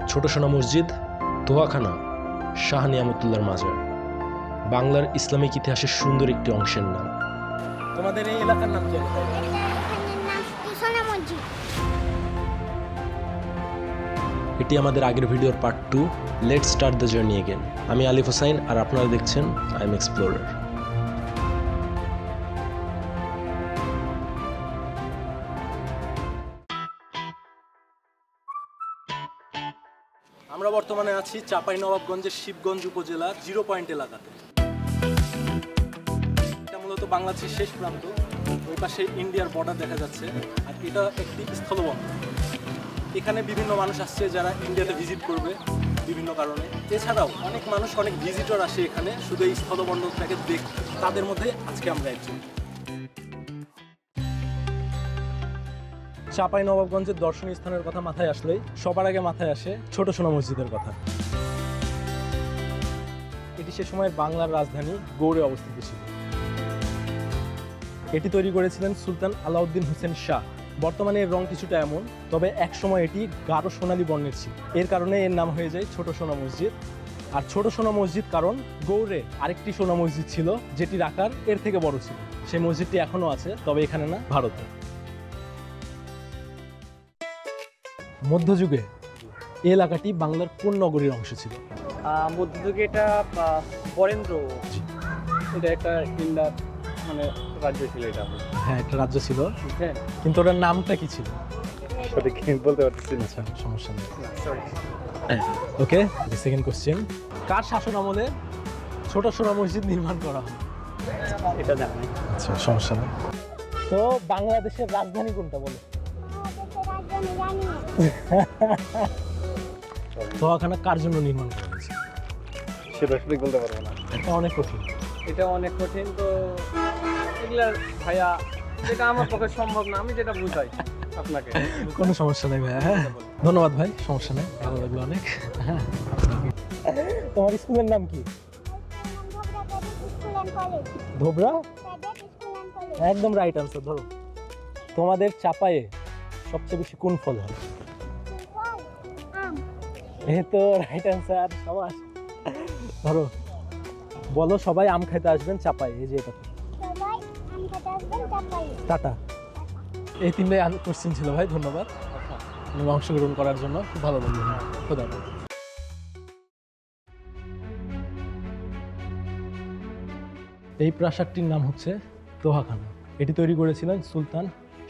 ছোট সোনা মসজিদ, দোয়াখানা, শাহ নিয়ামতুল্লাহর মাজার বাংলার ইসলামিক ইতিহাসের সুন্দর একটি অংশের নাম। তোমাদের এই এলাকার নাম কি? এটি আমাদের আগের ভিডিওর part 2, let's start the journey again. আমি আলিফ হোসাইন আর আপনারা দেখছেন আই এম এক্সপ্লোরার। আমরা বর্তমানে আছি চাঁপাইনবাবগঞ্জের শিবগঞ্জ উপজেলার 0 পয়েন্ট এলাকাতে। এটা মূলত বাংলাদেশের শেষ প্রান্ত, ওই পাশে ইন্ডিয়ার বর্ডার দেখা যাচ্ছে। আর এটা একটি স্থলবন্দর। এখানে বিভিন্ন মানুষ আসছে যারা ইন্ডিয়াতে ভিজিট করবে বিভিন্ন কারণে। এছাড়াও অনেক মানুষ, অনেক ভিজিটর আসে এখানে শুধু এই স্থলবন্দরটাকে দেখতে। তাদের মধ্যে আজকে আমরা একজন। চাঁপাইনবাবগঞ্জের দর্শনীয় স্থানের কথা মাথায় আসলেই সবার আগে মাথায় আসে ছোট সোনা মসজিদের কথা। এটি সে সময় বাংলার রাজধানী গৌড়ে অবস্থিত ছিল। এটি তৈরি করেছিলেন সুলতান আলাউদ্দিন হোসেন শাহ। বর্তমানে এর রং কিছুটা এমন, তবে একসময় এটি গাঢ় সোনালী বর্ণের ছিল। এর কারণে এর নাম হয়ে যায় ছোট সোনা মসজিদ। আর ছোট সোনা মসজিদ কারণ গৌড়ে আরেকটি সোনা মসজিদ ছিল যেটির আকার এর থেকে বড় ছিল। সেই মসজিদটি এখনো আছে, তবে এখানে না, ভারতে। মধ্যযুগে এই এলাকাটি বাংলার কোন নগরীর অংশ ছিল? মধ্যযুগে এটা বরেন্দ্র, এটা একটা ইন্ডার মানে রাজ্য ছিল। এটা হ্যাঁ, একটা রাজ্য ছিল, হ্যাঁ, কিন্তু ওটার নামটা কি ছিল? সঠিক বলতে পারতেছি না। আচ্ছা, সমস্যা নেই। সরি। ওকে, সেকেন্ড কোশ্চেন, কার শাসন আমলে ছোট সোনা মসজিদ নির্মাণ করা হয়? এটা জানি। আচ্ছা, সমস্যা নেই। তো বাংলাদেশের রাজধানী কোনটা বলো? দোয়াখানা কার জন্য নির্মাণ করা হয়েছে? সেটা সঠিক বলতে পারবো না। এটা অনেক কঠিন। এটা অনেক কঠিন। তো এগুলা ভাইয়া, যেটা আমার পক্ষে সম্ভব না, আমি যেটা বুঝাই আপনাকে। কোনো সমস্যা নেই ভাইয়া। হ্যাঁ, ধন্যবাদ ভাই, সমস্যা নেই, ভালো লাগলো অনেক। হ্যাঁ, তোমার স্কুলের নাম কি? ধোবরা? একদম রাইট আনসার। ধরো, তোমাদের চাপায়ে সবচেয়ে বেশি কোন ফল হয়? এই তো রাইট আনসার, সবাই। ধরো, বলো সবাই আম খাইতে আসবেন চাপায়ে। এই যে এটা টাটা। এই তিনটাই কোশ্চেন ছিল ভাই, ধন্যবাদ অংশগ্রহণ করার জন্য, খুব ভালো লাগলো। খোদা হাফেজ। এই প্রাসাদটির নাম হচ্ছে দোহাখানা। এটি তৈরি করেছিলেন সুলতান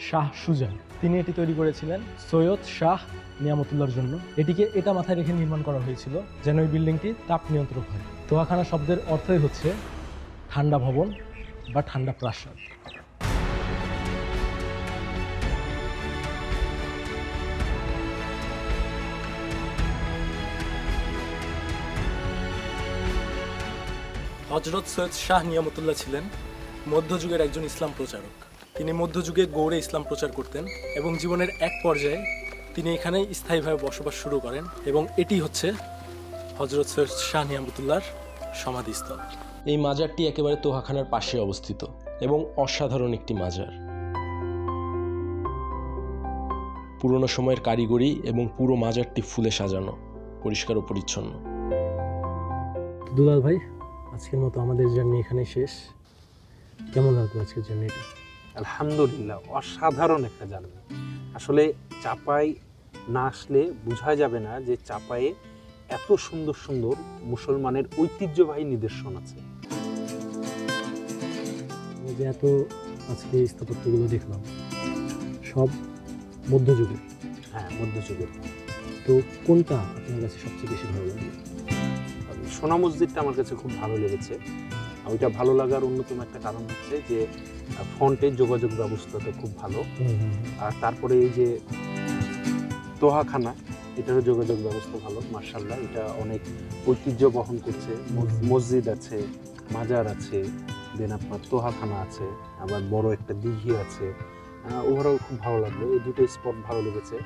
শাহ সুজা। তিনি এটি তৈরি করেছিলেন সৈয়দ শাহ নিয়ামতুল্লাহর জন্য। এটিকে এটা মাথায় রেখে নির্মাণ করা হয়েছিল যেন এই বিল্ডিংটি তাপ নিয়ন্ত্রক হয়। দোহাখানা শব্দের অর্থই হচ্ছে ঠান্ডা ভবন বা ঠান্ডা প্রাসাদ। হযরত সৈয়দ শাহ নিয়ামতুল্লাহ ছিলেন মধ্যযুগের একজন ইসলাম প্রচারক। তিনি মধ্যযুগে গৌড়ে ইসলাম প্রচার করতেন এবং জীবনের এক পর্যায়ে তিনি এখানে স্থায়ীভাবে বসবাস শুরু করেন এবং এটি হচ্ছে হযরত সৈয়দ শাহ নিয়ামতুল্লাহর সমাধিস্থল। এই মাজারটি একেবারে দোহাখানার পাশে অবস্থিত এবং অসাধারণ একটি মাজার। পুরনো সময়ের কারিগরি এবং পুরো মাজারটি ফুলে সাজানো, পরিষ্কার ও পরিচ্ছন্ন। দুলাল ভাই, আজকের মতো আমাদের জার্নি এখানে শেষ। কেমন লাগলো আজকের জার্নিটা? আলহামদুলিল্লাহ, অসাধারণ একটা জার্নি। আসলে চাপাই না আসলে বোঝা যাবে না যে চাপায়ে এত সুন্দর সুন্দর মুসলমানের ঐতিহ্যবাহী নিদর্শন আছে। যে এত আজকে স্থাপত্যগুলো দেখলাম সব মধ্যযুগের। হ্যাঁ, মধ্যযুগের। তো কোনটা আপনার কাছে সবচেয়ে বেশি ভালো লাগে? সোনা মসজিদটা আমার কাছে খুব ভালো লেগেছে। ওইটা ভালো লাগার অন্যতম একটা কারণ হচ্ছে যে ফ্রন্টের যোগাযোগ ব্যবস্থাটা খুব ভালো। আর তারপরে এই যে দোহাখানা, এটারও যোগাযোগ ব্যবস্থা ভালো, মার্শাল্লাহ। এটা অনেক ঐতিহ্য বহন করছে। মসজিদ আছে, মাজার আছে, দেন আপনার দোহাখানা আছে, আবার বড় একটা দিঘি আছে। ওভারঅল খুব ভালো লাগলো। এই দুটো স্পট ভালো লেগেছে।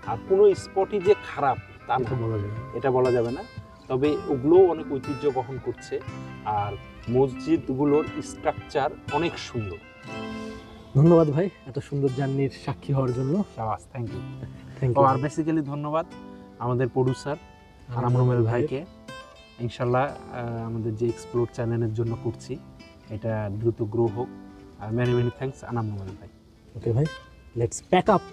আর কোনো স্পটই যে খারাপ তা বলা যাবে, এটা বলা যাবে না। তবে ওগুলোও অনেক ঐতিহ্য বহন করছে। আর মসজিদগুলোর স্ট্রাকচার অনেক সুন্দর। ধন্যবাদ ভাই এত সুন্দর জার্নির সাক্ষী হওয়ার জন্য। শাবাশ, থ্যাংক ইউ। Thank you. আর বেসিক্যালি ধন্যবাদ আমাদের প্রডিউসার আনাম রুমেল ভাইকে। ইনশাল্লাহ আমাদের যে এক্সপ্লোর চ্যানেলের জন্য করছি এটা দ্রুত গ্রো হোক। মেনি মেনি থ্যাঙ্কস আনাম রুমেল ভাই। ওকে ভাই, লেটস প্যাক আপ।